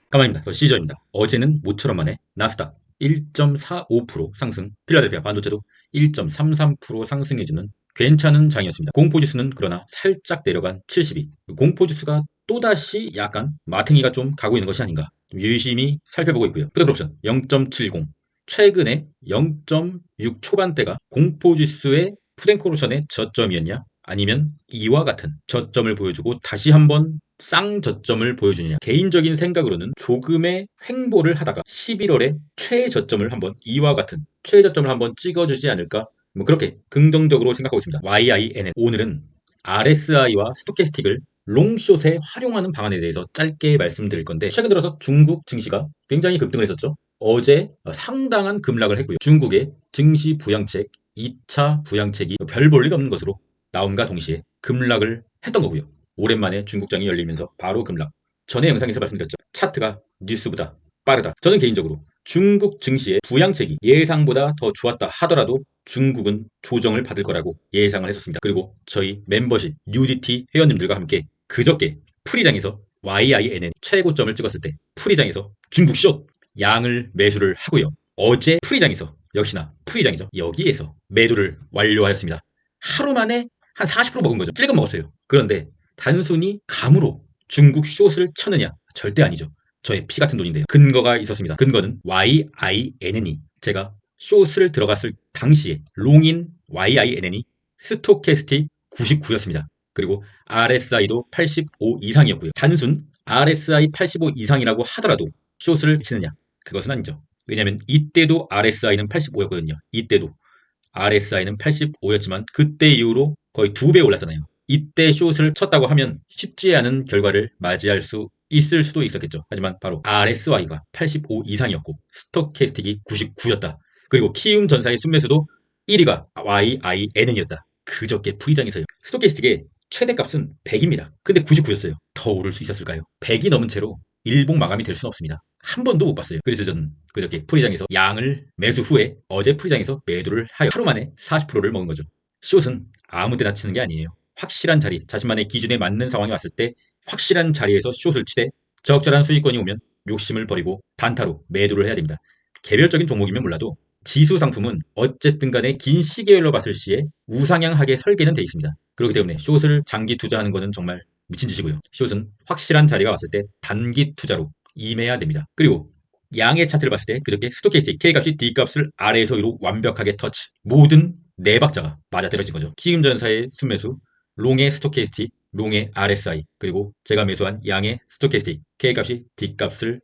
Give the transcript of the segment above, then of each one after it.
가만입니다. 더 시저입니다. 어제는 모처럼 만에 나스닥 1.45% 상승, 필라델피아 반도체도 1.33% 상승해주는 괜찮은 장이었습니다. 공포지수는 그러나 살짝 내려간 72. 공포지수가 또다시 약간 마탱이가 좀 가고 있는 것이 아닌가 좀 유심히 살펴보고 있고요. 푸드옵션 0.70. 최근에 0.6 초반대가 공포지수의 푸덴코로션의 저점이었냐? 아니면 이와 같은 저점을 보여주고 다시 한번 쌍저점을 보여주느냐. 개인적인 생각으로는 조금의 횡보를 하다가 11월에 최저점을 한번 이와 같은 최저점을 한번 찍어주지 않을까, 뭐 그렇게 긍정적으로 생각하고 있습니다. YINN 오늘은 RSI와 스토캐스틱을 롱숏에 활용하는 방안에 대해서 짧게 말씀드릴 건데, 최근 들어서 중국 증시가 굉장히 급등을 했었죠. 어제 상당한 급락을 했고요. 중국의 증시 부양책 2차 부양책이 별 볼 일 없는 것으로 나옴과 동시에 급락을 했던 거고요. 오랜만에 중국장이 열리면서 바로 급락. 전에 영상에서 말씀드렸죠. 차트가 뉴스보다 빠르다. 저는 개인적으로 중국 증시의 부양책이 예상보다 더 좋았다 하더라도 중국은 조정을 받을 거라고 예상을 했었습니다. 그리고 저희 멤버십 UDT 회원님들과 함께 그저께 프리장에서 YINN 최고점을 찍었을 때 프리장에서 중국 숏 양을 매수를 하고요. 어제 프리장에서 역시나 프리장이죠. 여기에서 매도를 완료하였습니다. 하루 만에 한 40% 먹은 거죠. 찔끔 먹었어요. 그런데 단순히 감으로 중국 숏을 쳤느냐? 절대 아니죠. 저의 피 같은 돈인데요. 근거가 있었습니다. 근거는 YINN이 제가 숏을 들어갔을 당시에 롱인 YINN이 스토캐스틱 99였습니다. 그리고 RSI도 85 이상이었고요. 단순 RSI 85 이상이라고 하더라도 숏을 치느냐? 그것은 아니죠. 왜냐하면 이때도 RSI는 85였거든요. 이때도 RSI는 85였지만 그때 이후로 거의 2배 올랐잖아요. 이때 숏을 쳤다고 하면 쉽지 않은 결과를 맞이할 수 있을 수도 있었겠죠. 하지만 바로 RSI가 85 이상이었고 스톡캐스틱이 99였다. 그리고 키움전사의 순매수도 1위가 YINN이었다. 그저께 프리장에서요. 스톡캐스틱의 최대값은 100입니다. 근데 99였어요. 더 오를 수 있었을까요? 100이 넘은 채로 일봉 마감이 될 수는 없습니다. 한 번도 못 봤어요. 그래서 저는 그저께 프리장에서 양을 매수 후에 어제 프리장에서 매도를 하여 하루 만에 40%를 먹은 거죠. 숏은 아무 데나 치는 게 아니에요. 확실한 자리, 자신만의 기준에 맞는 상황이 왔을 때 확실한 자리에서 숏을 치되 적절한 수익권이 오면 욕심을 버리고 단타로 매도를 해야 됩니다. 개별적인 종목이면 몰라도 지수 상품은 어쨌든 간에 긴 시계열로 봤을 시에 우상향하게 설계는 돼 있습니다. 그렇기 때문에 숏을 장기 투자하는 것은 정말 미친 짓이고요. 숏은 확실한 자리가 왔을 때 단기 투자로 임해야 됩니다. 그리고 양의 차트를 봤을 때 그저께 스토캐스틱 K값이 D값을 아래에서 위로 완벽하게 터치. 모든 네 박자가 맞아떨어진 거죠. 키움전사의 순매수, 롱의 스토캐스틱, 롱의 RSI, 그리고 제가 매수한 양의 스토캐스틱 K값이 D값을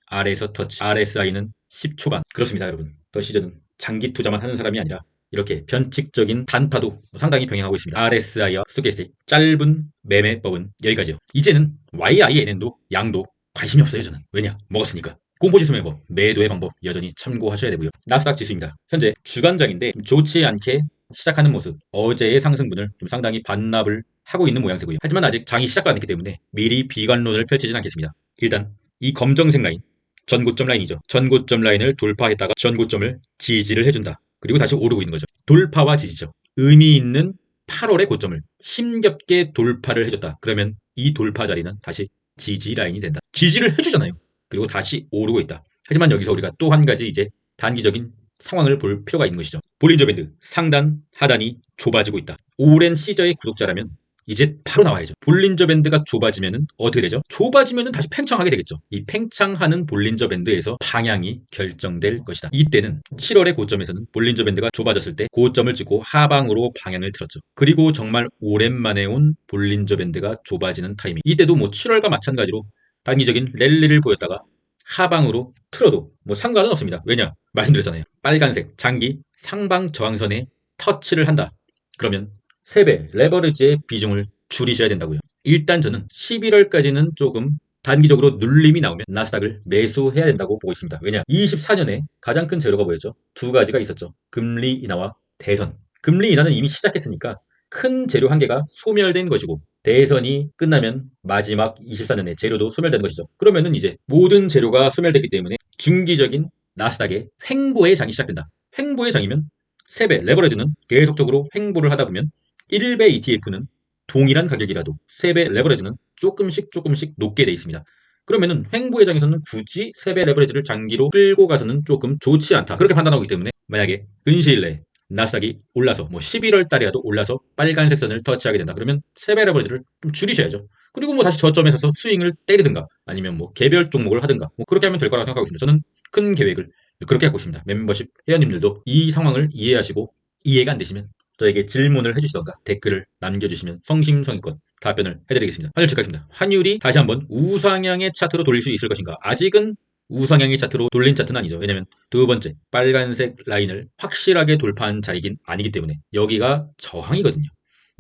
아래에서 터치. RSI는 10초반. 그렇습니다, 여러분. 더 시즌은 장기 투자만 하는 사람이 아니라 이렇게 변칙적인 단타도 상당히 병행하고 있습니다. RSI와 스토캐스틱 짧은 매매법은 여기까지요. 이제는 YINN도 양도 관심이 없어요, 저는. 왜냐? 먹었으니까. 공포지수 매법, 매도의 방법 여전히 참고하셔야 되고요. 나스닥 지수입니다. 현재 주간장인데 좋지 않게 시작하는 모습, 어제의 상승분을 좀 상당히 반납을 하고 있는 모양새고요. 하지만 아직 장이 시작도 안 했기 때문에 미리 비관론을 펼치진 않겠습니다. 일단 이 검정색 라인, 전고점 라인이죠. 전고점 라인을 돌파했다가 전고점을 지지를 해준다. 그리고 다시 오르고 있는 거죠. 돌파와 지지죠. 의미 있는 8월의 고점을 힘겹게 돌파를 해줬다. 그러면 이 돌파 자리는 다시 지지 라인이 된다. 지지를 해주잖아요. 그리고 다시 오르고 있다. 하지만 여기서 우리가 또 한 가지 이제 단기적인 상황을 볼 필요가 있는 것이죠. 볼린저 밴드 상단 하단이 좁아지고 있다. 오랜 시저의 구독자라면 이제 바로 나와야죠. 볼린저 밴드가 좁아지면은 어떻게 되죠? 좁아지면은 다시 팽창하게 되겠죠. 이 팽창하는 볼린저 밴드에서 방향이 결정될 것이다. 이때는 7월의 고점에서는 볼린저 밴드가 좁아졌을 때 고점을 찍고 하방으로 방향을 틀었죠. 그리고 정말 오랜만에 온 볼린저 밴드가 좁아지는 타이밍. 이때도 뭐 7월과 마찬가지로 단기적인 랠리를 보였다가 하방으로 틀어도 뭐 상관은 없습니다. 왜냐? 말씀드렸잖아요. 빨간색 장기 상방 저항선에 터치를 한다. 그러면 3배 레버리지의 비중을 줄이셔야 된다고요. 일단 저는 11월까지는 조금 단기적으로 눌림이 나오면 나스닥을 매수해야 된다고 보고 있습니다. 왜냐? 24년에 가장 큰 재료가 뭐였죠? 두 가지가 있었죠. 금리 인하와 대선. 금리 인하는 이미 시작했으니까 큰 재료 한 개가 소멸된 것이고 대선이 끝나면 마지막 24년에 재료도 소멸되는 것이죠. 그러면은 이제 모든 재료가 소멸됐기 때문에 중기적인 나스닥의 횡보의 장이 시작된다. 횡보의 장이면 3배 레버리지는 계속적으로 횡보를 하다 보면 1배 ETF는 동일한 가격이라도 3배 레버리지는 조금씩 높게 돼 있습니다. 그러면은 횡보회장에서는 굳이 세배 레버리지를 장기로 끌고 가서는 조금 좋지 않다. 그렇게 판단하기 때문에 만약에 근시일 내에 나스닥이 올라서 뭐 11월 달이라도 올라서 빨간색 선을 터치하게 된다. 그러면 세배 레버리지를 좀 줄이셔야죠. 그리고 뭐 다시 저점에 서서 스윙을 때리든가 아니면 뭐 개별 종목을 하든가 뭐 그렇게 하면 될 거라고 생각하고 있습니다. 저는 큰 계획을 그렇게 갖고 있습니다. 멤버십 회원님들도 이 상황을 이해하시고 이해가 안 되시면 저에게 질문을 해주시던가 댓글을 남겨주시면 성심성의껏 답변을 해드리겠습니다. 환율 체크하겠습니다. 환율이 다시 한번 우상향의 차트로 돌릴 수 있을 것인가? 아직은 우상향의 차트로 돌린 차트는 아니죠. 왜냐면 두 번째 빨간색 라인을 확실하게 돌파한 자리긴 아니기 때문에 여기가 저항이거든요.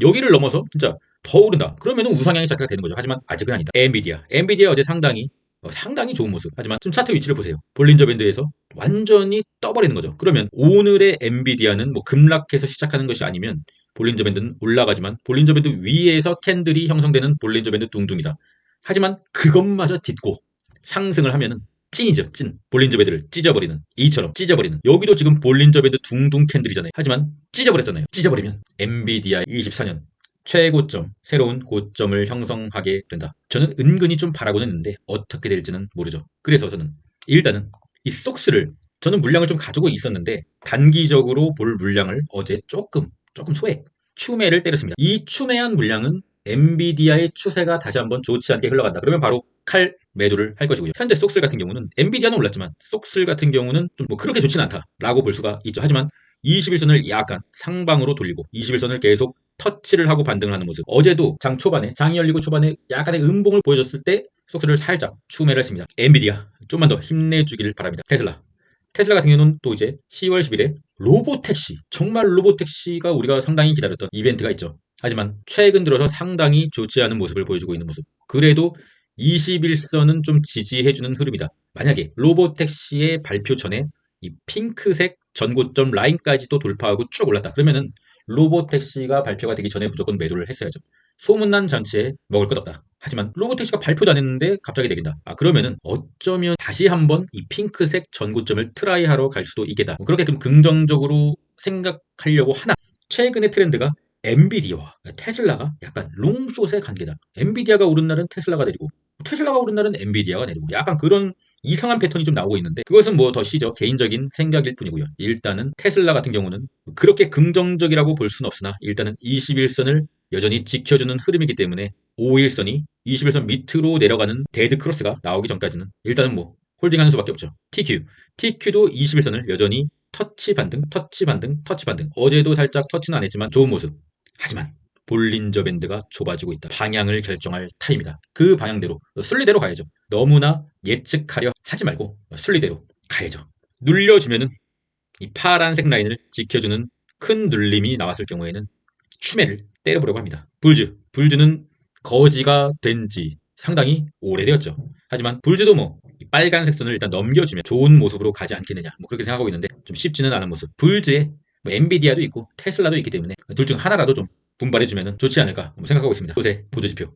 여기를 넘어서 진짜 더 오른다. 그러면 우상향의 차트가 되는 거죠. 하지만 아직은 아니다. 엔비디아 어제 상당히 좋은 모습. 하지만 좀 차트 위치를 보세요. 볼린저 밴드에서 완전히 떠버리는 거죠. 그러면 오늘의 엔비디아는 뭐 급락해서 시작하는 것이 아니면 볼린저 밴드는 올라가지만 볼린저 밴드 위에서 캔들이 형성되는 볼린저 밴드 둥둥이다. 하지만 그것마저 딛고 상승을 하면은 찐이죠, 찐. 볼린저 밴드를 찢어버리는, 이처럼 찢어버리는. 여기도 지금 볼린저 밴드 둥둥 캔들이잖아요. 하지만 찢어버렸잖아요. 찢어버리면 엔비디아 24년 최고점, 새로운 고점을 형성하게 된다. 저는 은근히 좀 바라고는 있는데 어떻게 될지는 모르죠. 그래서 저는 일단은 이 속스를 저는 물량을 좀 가지고 있었는데 단기적으로 볼 물량을 어제 조금 소액 추매를 때렸습니다. 이 추매한 물량은 엔비디아의 추세가 다시 한번 좋지 않게 흘러간다. 그러면 바로 칼 매도를 할 것이고요. 현재 속슬 같은 경우는 엔비디아는 올랐지만 속슬 같은 경우는 좀 뭐 그렇게 좋지는 않다라고 볼 수가 있죠. 하지만 21선을 약간 상방으로 돌리고 21선을 계속 터치를 하고 반등을 하는 모습. 어제도 장이 열리고 초반에 약간의 음봉을 보여줬을 때 속도를 살짝 추매를 했습니다. 엔비디아 좀만 더 힘내주기를 바랍니다. 테슬라 같은 경우는 또 이제 10월 10일에 로보택시, 정말 로보택시가 우리가 상당히 기다렸던 이벤트가 있죠. 하지만 최근 들어서 상당히 좋지 않은 모습을 보여주고 있는 모습. 그래도 21선은 좀 지지해주는 흐름이다. 만약에 로보택시의 발표 전에 이 핑크색 전고점 라인까지도 돌파하고 쭉 올랐다. 그러면은 로보택시가 발표가 되기 전에 무조건 매도를 했어야죠. 소문난 잔치에 먹을 것 없다. 하지만 로보택시가 발표도 안 했는데 갑자기 내린다. 그러면은 어쩌면 다시 한번 이 핑크색 전고점을 트라이하러 갈 수도 있겠다. 그렇게 좀 긍정적으로 생각하려고 하나 최근의 트렌드가 엔비디아와 테슬라가 약간 롱숏의 관계다. 엔비디아가 오른 날은 테슬라가 내리고 테슬라가 오른 날은 엔비디아가 내리고 약간 그런 이상한 패턴이 좀 나오고 있는데 그것은 뭐 더 시죠. 개인적인 생각일 뿐이고요. 일단은 테슬라 같은 경우는 그렇게 긍정적이라고 볼 수는 없으나 일단은 21선을 여전히 지켜주는 흐름이기 때문에 5일선이 21선 밑으로 내려가는 데드 크로스가 나오기 전까지는 일단은 뭐 홀딩하는 수밖에 없죠. TQ도 21선을 여전히 터치 반등. 어제도 살짝 터치는 안 했지만 좋은 모습. 하지만 볼린저 밴드가 좁아지고 있다. 방향을 결정할 타임이다. 그 방향대로 순리대로 가야죠. 너무나 예측하려 하지 말고 순리대로 가야죠. 눌려주면은 이 파란색 라인을 지켜주는 큰 눌림이 나왔을 경우에는 추매를 때려보려고 합니다. 불즈는 거지가 된 지 상당히 오래되었죠. 하지만 불즈도 뭐 빨간색 선을 일단 넘겨주면 좋은 모습으로 가지 않겠느냐 뭐 그렇게 생각하고 있는데 좀 쉽지는 않은 모습. 불즈에 뭐 엔비디아도 있고 테슬라도 있기 때문에 둘 중 하나라도 좀 분발해주면 좋지 않을까 생각하고 있습니다. 숏의 보조지표.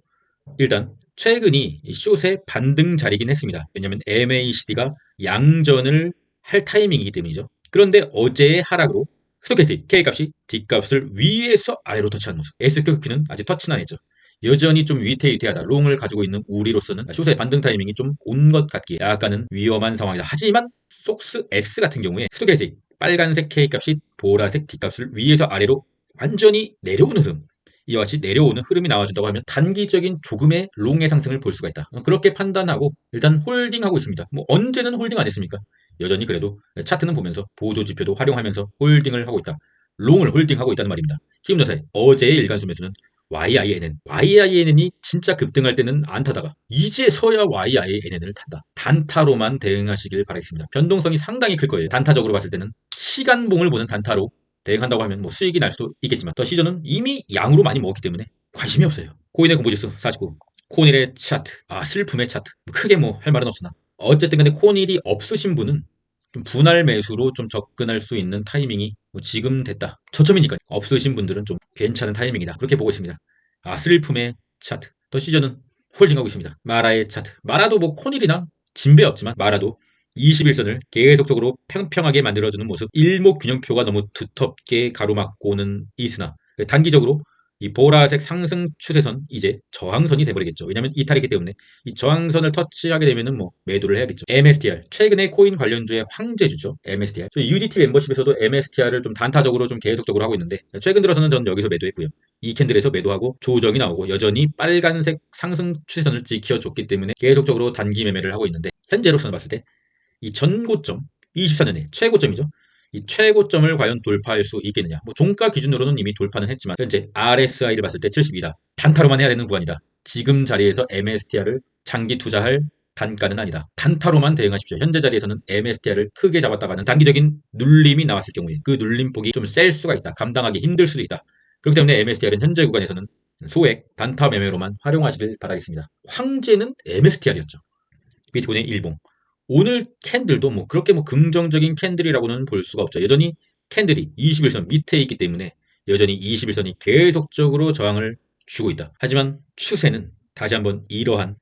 일단 최근이 숏의 반등 자리긴 했습니다. 왜냐하면 MACD가 양전을 할 타이밍이기 때문이죠. 그런데 어제의 하락으로 스토캐스틱 K값이 D값을 위에서 아래로 터치한 모습. SQQ는 아직 터치는 안 했죠. 여전히 좀 위태위태하다. 롱을 가지고 있는 우리로서는 숏의 반등 타이밍이 좀 온 것 같기에 약간은 위험한 상황이다. 하지만 속스 S 같은 경우에 스토캐스틱 빨간색 K값이 보라색 D값을 위에서 아래로 완전히 내려오는 흐름. 이와 같이 내려오는 흐름이 나와준다고 하면 단기적인 조금의 롱의 상승을 볼 수가 있다. 그렇게 판단하고 일단 홀딩하고 있습니다. 뭐 언제는 홀딩 안 했습니까? 여전히 그래도 차트는 보면서 보조지표도 활용하면서 홀딩을 하고 있다. 롱을 홀딩하고 있다는 말입니다. 힘조사의 어제의 일간수 매수는 YINN이 진짜 급등할 때는 안 타다가 이제서야 YINN을 탄다. 단타로만 대응하시길 바라겠습니다. 변동성이 상당히 클 거예요. 단타적으로 봤을 때는 시간봉을 보는 단타로 대응한다고 하면 뭐 수익이 날 수도 있겠지만 더 시전은 이미 양으로 많이 먹었기 때문에 관심이 없어요. 코인의 공보지수 49, 코닐의 차트, 슬픔의 차트. 크게 뭐 할 말은 없으나 어쨌든 간에 코닐이 없으신 분은 좀 분할 매수로 좀 접근할 수 있는 타이밍이 뭐 지금 됐다. 저점이니까 없으신 분들은 좀 괜찮은 타이밍이다. 그렇게 보고 있습니다. 슬픔의 차트. 더 시전은 홀딩하고 있습니다. 마라의 차트. 마라도 뭐 코닐이나 진배 없지만 마라도 21선을 계속적으로 평평하게 만들어주는 모습. 일목균형표가 너무 두텁게 가로막고는 있으나 단기적으로 이 보라색 상승 추세선 이제 저항선이 돼버리겠죠. 왜냐하면 이탈이기 때문에 이 저항선을 터치하게 되면은 뭐 매도를 해야겠죠. MSTR 최근에 코인 관련주의 황제주죠. MSTR. 저 UDT 멤버십에서도 MSTR을 좀 단타적으로 좀 계속적으로 하고 있는데 최근 들어서는 저는 여기서 매도했고요. 이 캔들에서 매도하고 조정이 나오고 여전히 빨간색 상승 추세선을 지켜줬기 때문에 계속적으로 단기 매매를 하고 있는데 현재로서는 봤을 때 이 전고점 24년에 최고점이죠. 이 최고점을 과연 돌파할 수 있겠느냐. 뭐 종가 기준으로는 이미 돌파는 했지만 현재 RSI를 봤을 때 72다. 단타로만 해야 되는 구간이다. 지금 자리에서 MSTR을 장기 투자할 단가는 아니다. 단타로만 대응하십시오. 현재 자리에서는 MSTR을 크게 잡았다가는 단기적인 눌림이 나왔을 경우에 그 눌림폭이 좀 셀 수가 있다. 감당하기 힘들 수도 있다. 그렇기 때문에 MSTR은 현재 구간에서는 소액 단타 매매로만 활용하시길 바라겠습니다. 황제는 MSTR이었죠. 비트코인의 일봉. 오늘 캔들도 뭐 그렇게 뭐 긍정적인 캔들이라고는 볼 수가 없죠. 여전히 캔들이 21선 밑에 있기 때문에 여전히 21선이 계속적으로 저항을 주고 있다. 하지만 추세는 다시 한번 이러한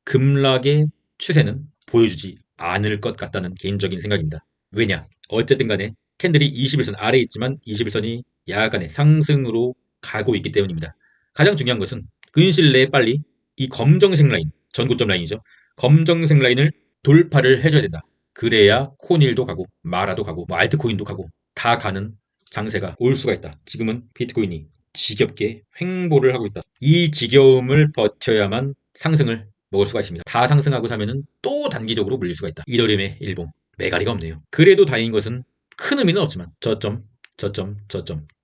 급락의 추세는 보여주지 않을 것 같다는 개인적인 생각입니다. 왜냐? 어쨌든 간에 캔들이 21선 아래에 있지만 21선이 약간의 상승으로 가고 있기 때문입니다. 가장 중요한 것은 근시일 내에 빨리 이 검정색 라인, 전고점 라인이죠. 검정색 라인을 돌파를 해줘야 된다. 그래야 코닐도 가고 마라도 가고 뭐 알트코인도 가고 다 가는 장세가 올 수가 있다. 지금은 비트코인이 지겹게 횡보를 하고 있다. 이 지겨움을 버텨야만 상승을 먹을 수가 있습니다. 다 상승하고 사면은 또 단기적으로 물릴 수가 있다. 이더리움의 일봉 매가리가 없네요. 그래도 다행인 것은 큰 의미는 없지만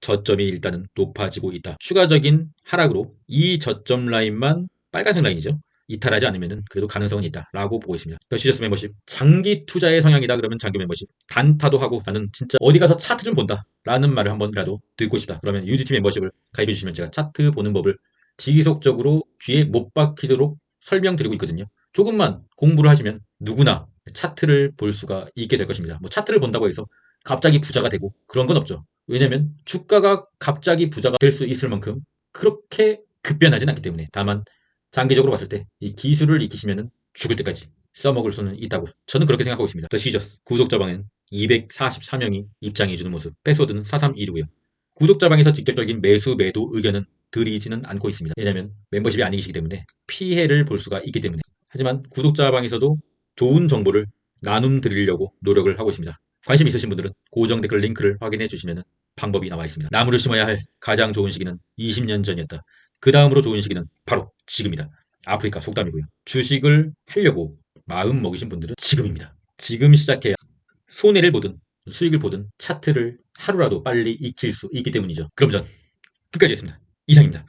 저점이 일단은 높아지고 있다. 추가적인 하락으로 이 저점 라인만 빨간색 라인이죠. 이탈하지 않으면 그래도 가능성은 있다라고 보고 있습니다. 시저스 멤버십 장기 투자의 성향이다 그러면 장기 멤버십 단타도 하고 나는 진짜 어디 가서 차트 좀 본다 라는 말을 한번이라도 듣고 싶다 그러면 UDT 멤버십을 가입해 주시면 제가 차트 보는 법을 지속적으로 귀에 못 박히도록 설명드리고 있거든요. 조금만 공부를 하시면 누구나 차트를 볼 수가 있게 될 것입니다. 뭐 차트를 본다고 해서 갑자기 부자가 되고 그런 건 없죠. 왜냐면 주가가 갑자기 부자가 될 수 있을 만큼 그렇게 급변하진 않기 때문에 다만 장기적으로 봤을 때 이 기술을 익히시면 죽을 때까지 써먹을 수는 있다고 저는 그렇게 생각하고 있습니다. 더 시저스 구독자방엔 244명이 입장해주는 모습 패스워드는 4326이고요. 구독자방에서 직접적인 매수 매도 의견은 드리지는 않고 있습니다. 왜냐하면 멤버십이 아니시기 때문에 피해를 볼 수가 있기 때문에 하지만 구독자방에서도 좋은 정보를 나눔 드리려고 노력을 하고 있습니다. 관심 있으신 분들은 고정 댓글 링크를 확인해 주시면 방법이 나와 있습니다. 나무를 심어야 할 가장 좋은 시기는 20년 전이었다. 그 다음으로 좋은 시기는 바로 지금이다. 아프리카 속담이고요. 주식을 하려고 마음 먹으신 분들은 지금입니다. 지금 시작해야 손해를 보든 수익을 보든 차트를 하루라도 빨리 익힐 수 있기 때문이죠. 그럼 전 끝까지 했습니다. 이상입니다.